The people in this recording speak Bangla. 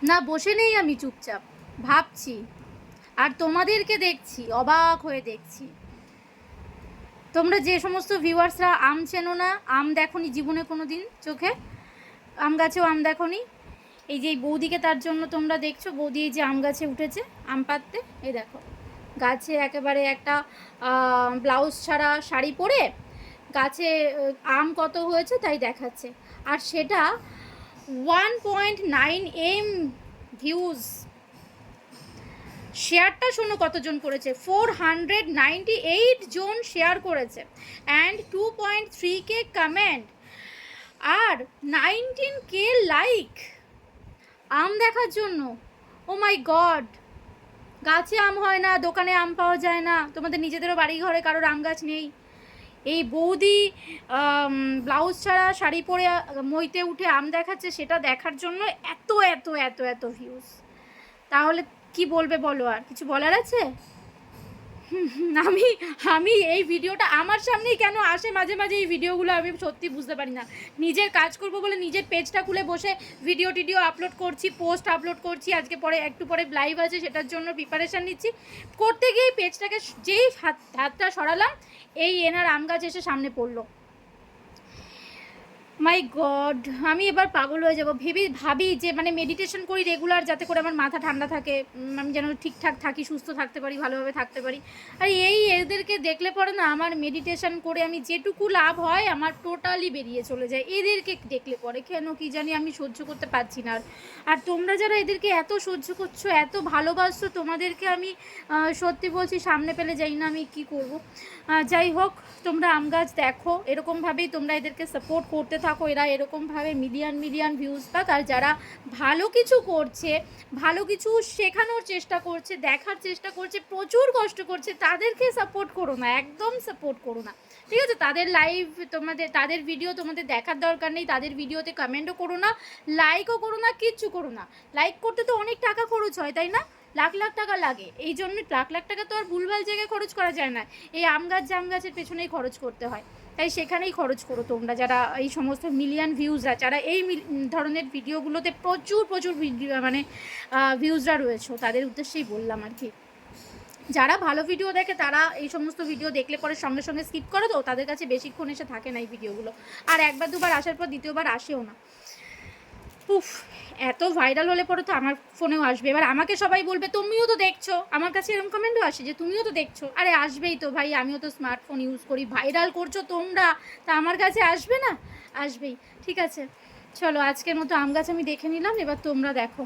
না, বসে নেই, আমি চুপচাপ ভাবছি আর তোমাদেরকে দেখছি, অবাক হয়ে দেখছি। তোমরা যে সমস্ত ভিউয়ার্সরা আম চেনো না, আম দেখোনি জীবনে কোনো দিন চোখে, আম গাছেও আম দেখোনি, এই যে এই বৌদিকে তার জন্য তোমরা দেখছো, বৌদি এই যে আম গাছে উঠেছে আম পাততে, এই দেখো গাছে একেবারে একটা ব্লাউজ ছাড়া শাড়ি পরে গাছে আম কত হয়েছে তাই দেখাচ্ছে। আর সেটা 1.9 M ভিউজ। শেয়ারটা শোনো কতজন করেছে, 498 জন শেয়ার করেছে, অ্যান্ড 2.3K কমেন্ট, আর 19K লাইক আম দেখার জন্য। ও মাই গড, গাছে আম হয় না, দোকানে আম পাওয়া যায় না, তোমাদের নিজেদেরও বাড়ি ঘরে কারোর আম গাছ নেই, এই বৌদি ব্লাউজ ছাড়া শাড়ি পরে মইতে উঠে আম দেখাচ্ছে, সেটা দেখার জন্য এত এত এত এত ভিউজ। তাহলে কি বলবে বলো, আর কিছু বলার আছে? আমি আমি এই ভিডিওটা আমার সামনেই কেন আসে মাঝে মাঝে, এই ভিডিওগুলো আমি সত্যি বুঝতে পারি না। নিজের কাজ করব বলে নিজের পেজটা খুলে বসে ভিডিও টিডিও আপলোড করছি, পোস্ট আপলোড করছি, আজকে পরে একটু পরে লাইভ আছে সেটার জন্য প্রিপারেশান নিচ্ছি, করতে গিয়ে পেজটাকে যেই হাতটা সরালাম, এই এনার আম গাছ এসে সামনে পড়লো। মাই গড, আমি এবার পাগল হয়ে যাব। ভাবি যে মানে মেডিটেশন করি রেগুলার, যাতে করে আমার মাথা ঠান্ডা থাকে, আমি যেন ঠিকঠাক থাকি, সুস্থ থাকতে পারি, ভালোভাবে থাকতে পারি। আর এদেরকে দেখলে পরে না আমার মেডিটেশন করে আমি যেটুকু লাভ হয় আমার টোটালি বেরিয়ে চলে যায়। এদেরকে দেখলে পরে কেন কি জানি আমি সহ্য করতে পারছি না। আর তোমরা যারা এদেরকে এত সহ্য করছো, এত ভালোবাসছো, তোমাদেরকে আমি সত্যি বলছি সামনে পেলে যাই না আমি কি করব। যাই হোক, তোমরা আম গাছ দেখো, এরকমভাবেই তোমরা এদেরকে সাপোর্ট করতে থাকো, এরা এরকমভাবে মিলিয়ন ভিউজ পাক। আর যারা ভালো কিছু করছে, ভালো কিছু শেখানোর চেষ্টা করছে, দেখার চেষ্টা করছে, প্রচুর কষ্ট করছে, তাদেরকে সাপোর্ট করো না, একদম সাপোর্ট করো না, ঠিক আছে? তাদের লাইভ তাদের ভিডিও তোমাদের দেখার দরকার নেই, তাদের ভিডিওতে কমেন্টও করো না, লাইকও করো না, কিচ্ছু করো না। লাইক করতে তো অনেক টাকা খরচ হয়, তাই না? লাখ লাখ টাকা লাগে, এই জন্য লাখ লাখ টাকা তো আর ভুলভাল জায়গায় খরচ করা যায় না, এই আম গাছ জাম গাছের পেছনেই খরচ করতে হয়, তাই সেখানেই খরচ করো তোমরা, যারা এই সমস্ত মিলিয়ন ভিউজরা, যারা এই ধরনের ভিডিওগুলোতে প্রচুর প্রচুর ভিডিও মানে ভিউজরা রয়েছে, তাদের উদ্দেশ্যেই বললাম আর কি। যারা ভালো ভিডিও দেখে তারা এই সমস্ত ভিডিও দেখলে পরে সঙ্গে সঙ্গে স্কিপ করে, তো তাদের কাছে বেশিক্ষণ এসে থাকে না এই ভিডিওগুলো, আর একবার দুবার আসার পর দ্বিতীয়বার আসেও না। উফ, এত ভাইরাল হলে পরে তো আমার ফোনেও আসবে, এবার আমাকে সবাই বলবে তুমিও তো দেখছো, আমার কাছে এরকম কমেন্টও আসে যে তুমিও তো দেখছো, আরে আসবেই তো ভাই, আমিও তো স্মার্টফোন ইউজ করি, ভাইরাল করছো তোমরা, তা আমার কাছে আসবে না? আসবেই। ঠিক আছে, চলো আজকের মতো আম গাছ আমি দেখে নিলাম, এবার তোমরা দেখো।